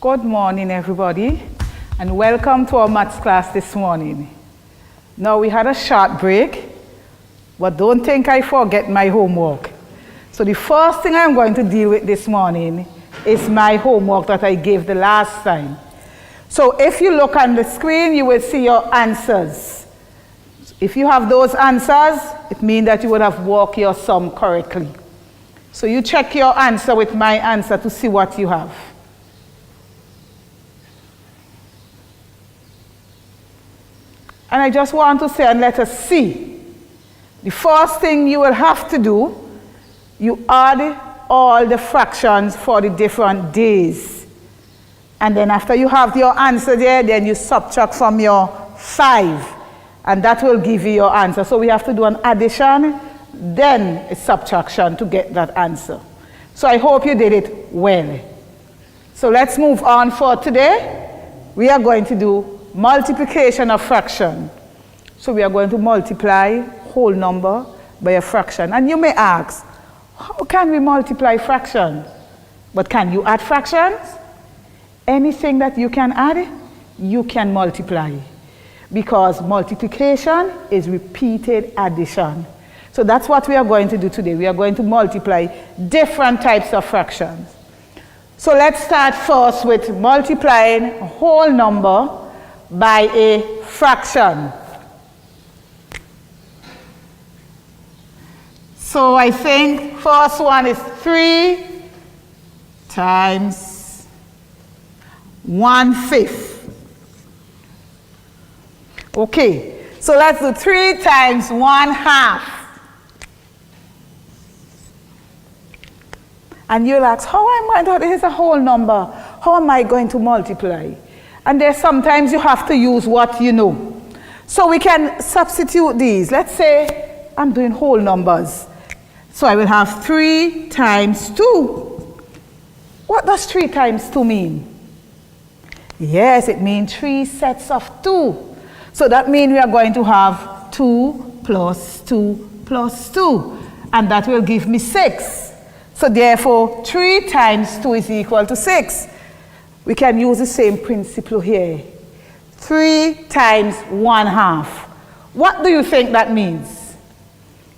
Good morning, everybody, and welcome to our maths class this morning. Now, we had a short break, but don't think I forget my homework. So the first thing I'm going to deal with this morning is my homework that I gave the last time. So if you look on the screen, you will see your answers. If you have those answers, it means that you would have worked your sum correctly. So you check your answer with my answer to see what you have. And I just want to say, and let us see. The first thing you will have to do, you add all the fractions for the different days. And then after you have your answer there, then you subtract from your 5. And that will give you your answer. So we have to do an addition, then a subtraction to get that answer. So I hope you did it well. So let's move on for today. We are going to do multiplication of fraction. So we are going to multiply whole number by a fraction. And you may ask, how can we multiply fractions? But can you add fractions? Anything that you can add, you can multiply. Because multiplication is repeated addition. So that's what we are going to do today. We are going to multiply different types of fractions. So let's start first with multiplying a whole number by a fraction. So I think first one is 3 times 1/5. Okay, so let's do 3 times 1/2. And you'll ask, how am I going to, this is a whole number, how am I going to multiply? And there's sometimes you have to use what you know. So we can substitute these. Let's say I'm doing whole numbers. So I will have 3 times 2. What does 3 times 2 mean? Yes, it means 3 sets of 2. So that means we are going to have 2 plus 2 plus 2. And that will give me 6. So therefore, 3 times 2 is equal to 6. We can use the same principle here. 3 times 1/2. What do you think that means?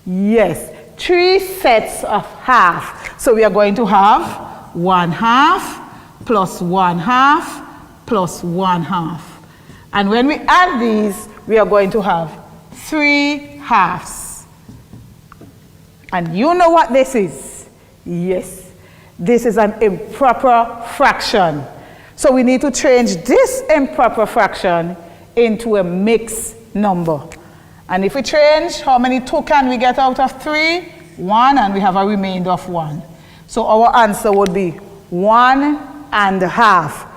Yes, 3 sets of half. So we are going to have 1/2 plus 1/2 plus 1/2. And when we add these, we are going to have 3 halves. And you know what this is? Yes, this is an improper fraction. So we need to change this improper fraction into a mixed number. And if we change, how many 2 can we get out of 3? 1, and we have a remainder of 1. So our answer would be 1/2.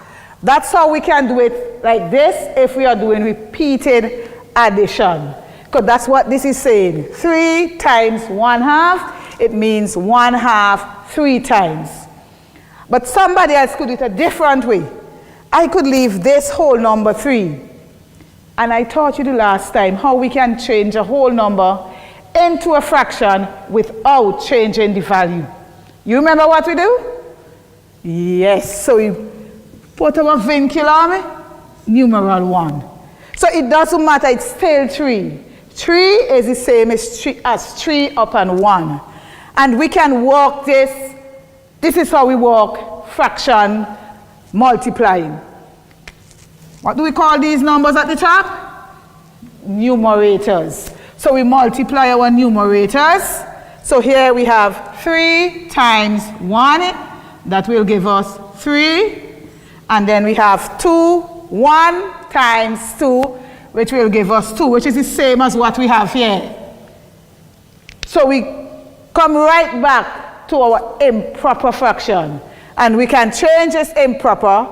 That's how we can do it like this if we are doing repeated addition. Because that's what this is saying. 3 times 1/2, it means 1/2 3 times. But somebody else could do it a different way. I could leave this whole number 3. And I taught you the last time how we can change a whole number into a fraction without changing the value. You remember what we do? Yes, so we put our vinculum, numeral 1. So it doesn't matter, it's still 3. 3 is the same as 3 upon 1. And we can work this. This is how we work fraction multiplying. What do we call these numbers at the top? Numerators. So we multiply our numerators. So here we have 3 times 1. That will give us 3. And then we have 2. 1 times 2, which will give us 2, which is the same as what we have here. So we come right back to our improper fraction. And we can change this improper,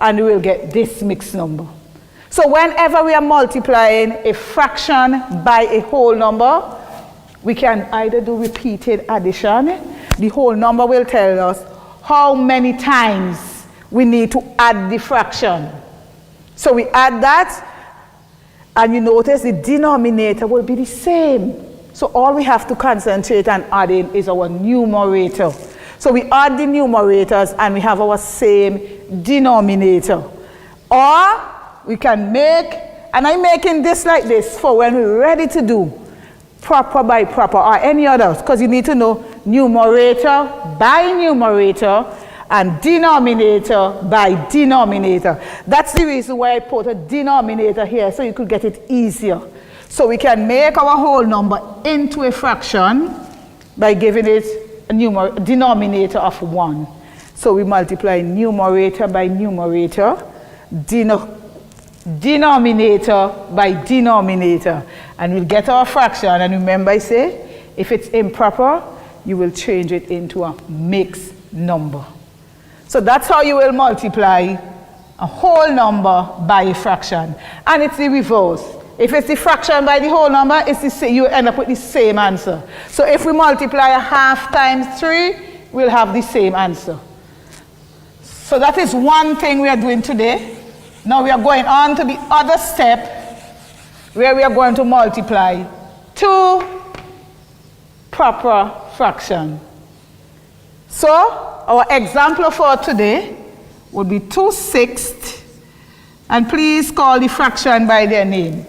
and we will get this mixed number. So whenever we are multiplying a fraction by a whole number, we can either do repeated addition. The whole number will tell us how many times we need to add the fraction. So we add that, and you notice the denominator will be the same. So all we have to concentrate on adding is our numerator. So we add the numerators and we have our same denominator. Or we can make, and I'm making this like this for when we're ready to do proper by proper or any others, because you need to know numerator by numerator and denominator by denominator. That's the reason why I put a denominator here, so you could get it easier. So we can make our whole number into a fraction by giving it a denominator of 1. So we multiply numerator by numerator, denominator by denominator, and we'll get our fraction. And remember, I say, if it's improper, you will change it into a mixed number. So that's how you will multiply a whole number by a fraction. And it's the reverse. If it's the fraction by the whole number, it's the same, you end up with the same answer. So if we multiply a half times 3, we'll have the same answer. So that is one thing we are doing today. Now we are going on to the other step where we are going to multiply 2 proper fractions. So our example for today would be 2/6, and please call the fraction by their name.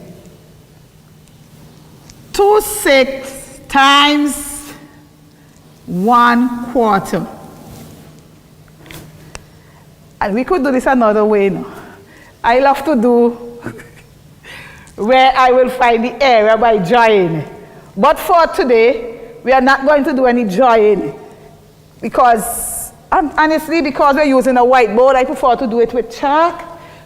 2/6 times 1/4. And we could do this another way now. I love to do where I will find the error by drawing. But for today, we are not going to do any drawing because, honestly, because we're using a whiteboard, I prefer to do it with chalk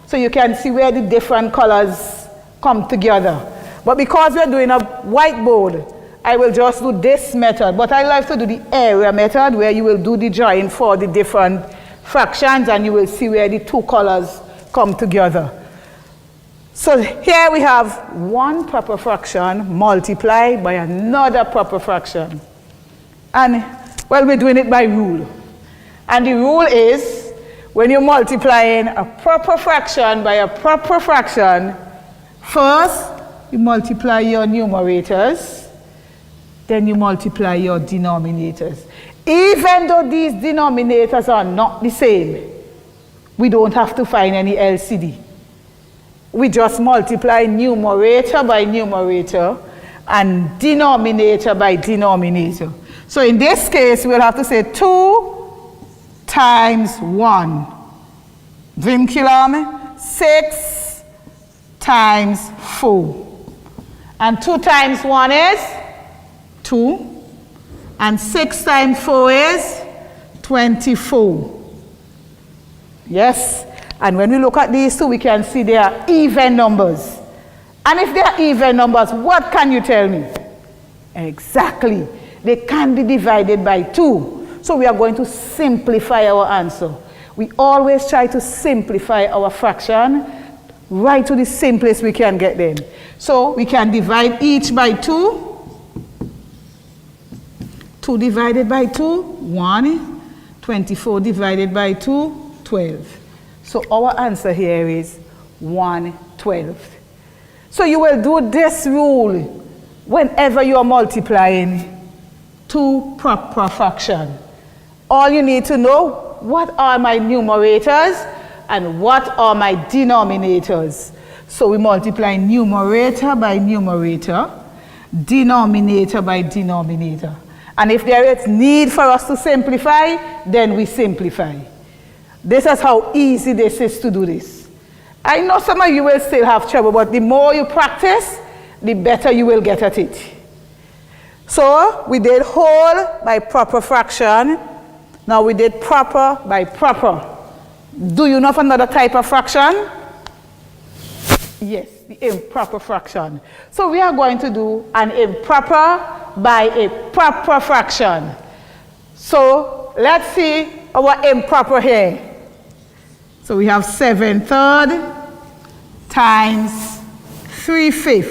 so you can see where the different colors come together. But because we're doing a whiteboard, I will just do this method. But I like to do the area method where you will do the drawing for the different fractions and you will see where the two colors come together. So here we have one proper fraction multiplied by another proper fraction. And, well, we're doing it by rule. And the rule is, when you're multiplying a proper fraction by a proper fraction, first you multiply your numerators, then you multiply your denominators. Even though these denominators are not the same, we don't have to find any LCD. We just multiply numerator by numerator and denominator by denominator. So in this case, we'll have to say 2 times 1. Vinculum, 6 times 4. And 2 times 1 is 2. And 6 times 4 is 24. Yes? And when we look at these two, we can see they are even numbers. And if they are even numbers, what can you tell me? Exactly. They can be divided by 2. So we are going to simplify our answer. We always try to simplify our fraction right to the simplest we can get them. So we can divide each by 2. 2 divided by 2, 1. 24 divided by 2, 12. So our answer here is 1/12. So you will do this rule whenever you are multiplying 2 proper fractions. All you need to know, what are my numerators and what are my denominators? So we multiply numerator by numerator, denominator by denominator. And if there is need for us to simplify, then we simplify. This is how easy this is to do this. I know some of you will still have trouble, but the more you practice, the better you will get at it. So we did whole by proper fraction. Now we did proper by proper. Do you know of another type of fraction? Yes, the improper fraction. So we are going to do an improper by a proper fraction. So let's see our improper here. So we have 7/3 times 3/5.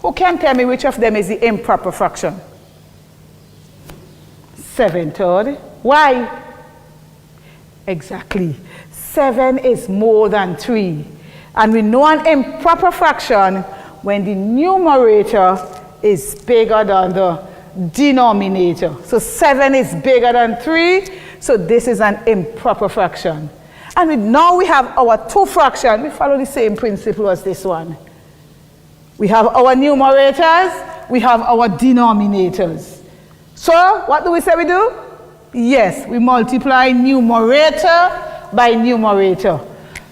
Who can tell me which of them is the improper fraction? 7/3. Why? Exactly. 7 is more than 3. And we know an improper fraction when the numerator is bigger than the denominator. So 7 is bigger than 3, so this is an improper fraction. And now we have our 2 fraction. We follow the same principle as this one. We have our numerators, we have our denominators. So what do we say we do? Yes, we multiply numerator by numerator.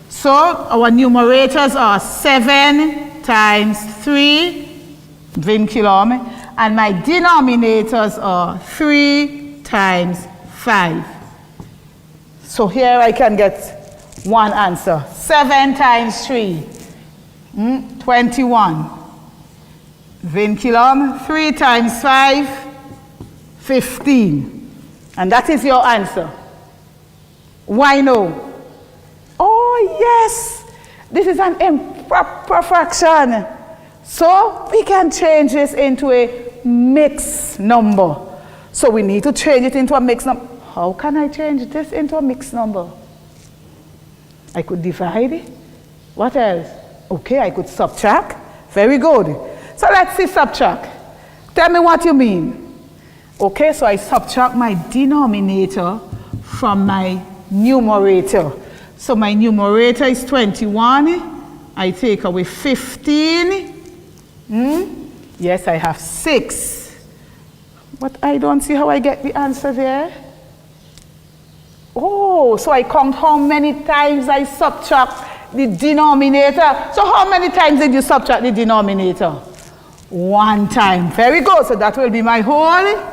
So our numerators are 7 times 3 vinculum, and my denominators are 3 times 5. So here I can get one answer. 7 times 3, 21. Vinculum, 3 times 5, 15. And that is your answer. Why no? Oh yes, this is an improper fraction. So we can change this into a mixed number. So we need to change it into a mixed number. How can I change this into a mixed number? I could divide. What else? Okay, I could subtract. Very good. So let's see subtract. Tell me what you mean. Okay, so I subtract my denominator from my numerator. So my numerator is 21. I take away 15. Yes, I have 6. But I don't see how I get the answer there. Oh, so I count how many times I subtract the denominator. So how many times did you subtract the denominator? 1 time. Very good. So that will be my whole.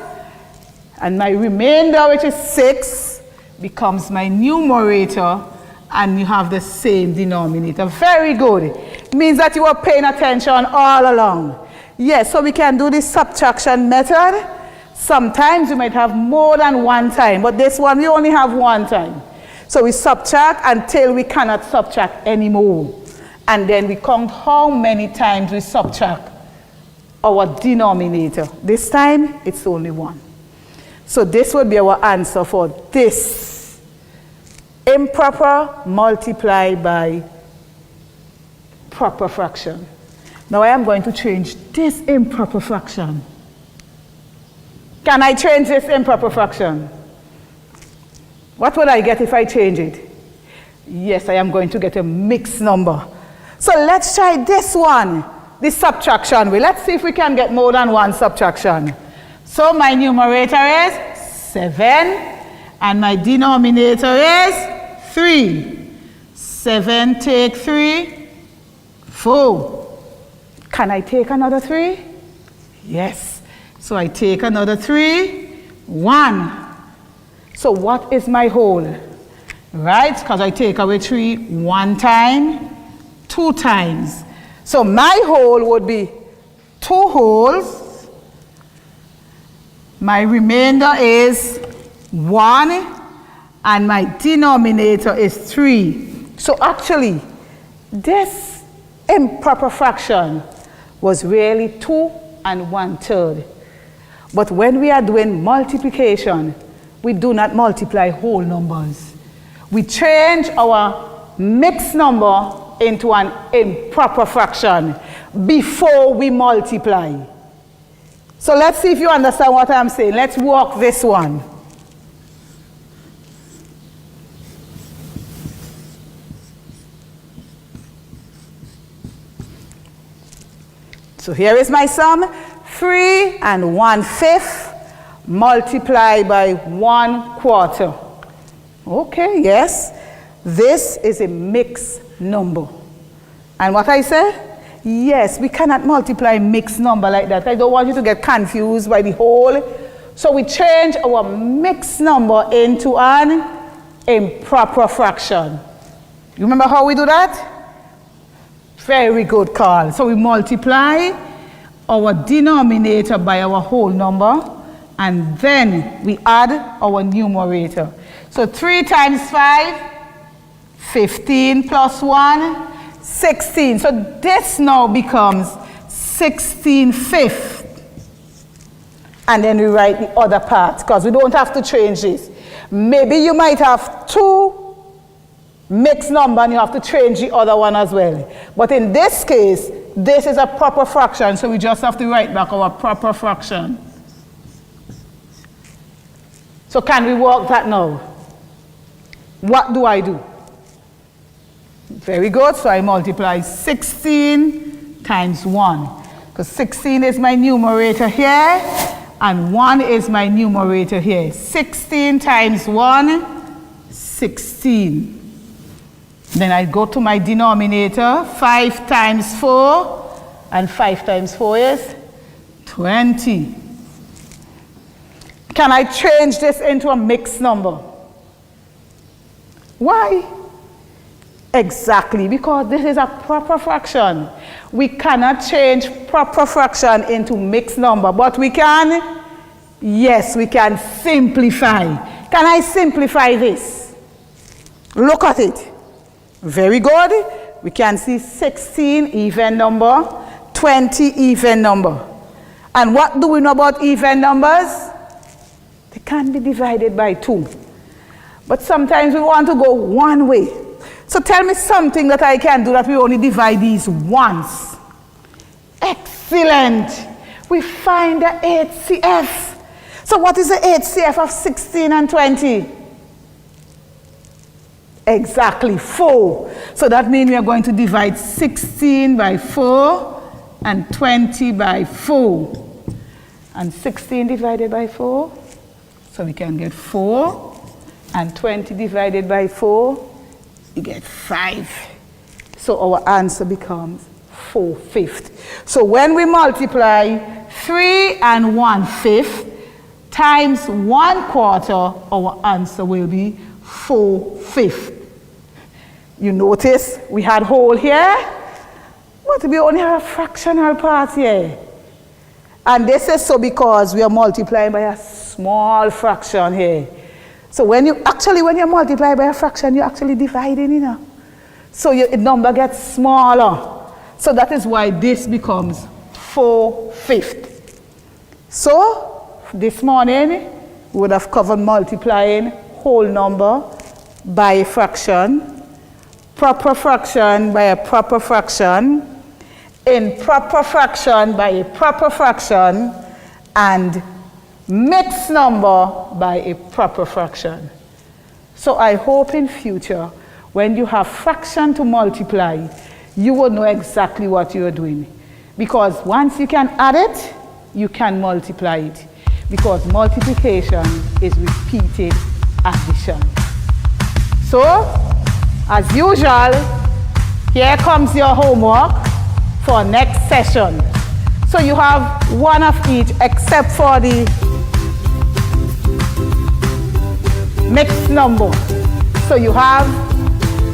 And my remainder, which is 6, becomes my numerator, and you have the same denominator. Very good. It means that you are paying attention all along. Yes, so we can do this subtraction method. Sometimes you might have more than 1 time, but this one we only have 1 time. So we subtract until we cannot subtract anymore. And then we count how many times we subtract our denominator. This time, it's only 1. So this would be our answer for this. Improper multiplied by proper fraction. Now I am going to change this improper fraction. Can I change this improper fraction? What would I get if I change it? Yes, I am going to get a mixed number. So let's try this one, the subtraction way. Let's see if we can get more than 1 subtraction. So my numerator is 7 and my denominator is 3. 7 take 3, 4. Can I take another 3? Yes. So I take another 3, 1. So what is my whole? Right? Because I take away 3 1 time, 2 times. So my whole would be 2 wholes. My remainder is 1, and my denominator is 3. So actually, this improper fraction was really 2 1/3. But when we are doing multiplication, we do not multiply whole numbers. We change our mixed number into an improper fraction before we multiply. So let's see if you understand what I'm saying. Let's work this one. So here is my sum. 3 1/5 multiplied by 1/4. Okay, yes. This is a mixed number. And what I say? Yes, we cannot multiply mixed number like that. I don't want you to get confused by the whole. So we change our mixed number into an improper fraction. You remember how we do that? Very good, Carl. So we multiply our denominator by our whole number, and then we add our numerator. So 3 times 5, 15 plus 1, 16. So this now becomes 16/5. And then we write the other part, because we don't have to change this. Maybe you might have 2 mixed number and you have to change the other one as well. But in this case, this is a proper fraction, so we just have to write back our proper fraction. So can we work that now? What do I do? Very good. So I multiply 16 times 1. Because 16 is my numerator here, and 1 is my numerator here. 16 times 1, 16. Then I go to my denominator, 5 times 4, and 5 times 4 is 20. Can I change this into a mixed number? Why? Exactly, because this is a proper fraction. We cannot change proper fraction into mixed number, but we can, yes, we can simplify. Can I simplify this? Look at it. Very good. We can see 16 even number, 20 even number. And what do we know about even numbers? They can be divided by 2. But sometimes we want to go one way. So tell me something that I can do that we only divide these once. Excellent. We find the HCF. So what is the HCF of 16 and 20? Exactly, 4. So that means we are going to divide 16 by 4 and 20 by 4. And 16 divided by 4. So we can get 4. And 20 divided by 4, you get 5. So our answer becomes 4/5. So when we multiply 3 and 1/5 times 1/4, our answer will be 4/5. You notice we had whole here, but we only have a fractional part here. And this is so because we are multiplying by a small fraction here. So when you multiply by a fraction, you're actually dividing, you know. So your number gets smaller. So that is why this becomes 4/5. So this morning, we would have covered multiplying whole number by a fraction, proper fraction by a proper fraction, improper fraction by a proper fraction, and mixed number by a proper fraction. So I hope in future, when you have fraction to multiply, you will know exactly what you are doing. Because once you can add it, you can multiply it. Because multiplication is repeated addition. So, as usual, here comes your homework for next session. So you have one of each except for the mixed number. So you have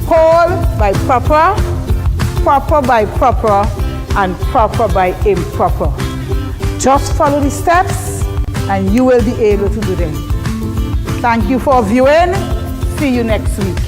whole by proper, proper by proper, and proper by improper. Just follow the steps and you will be able to do them. Thank you for viewing. See you next week.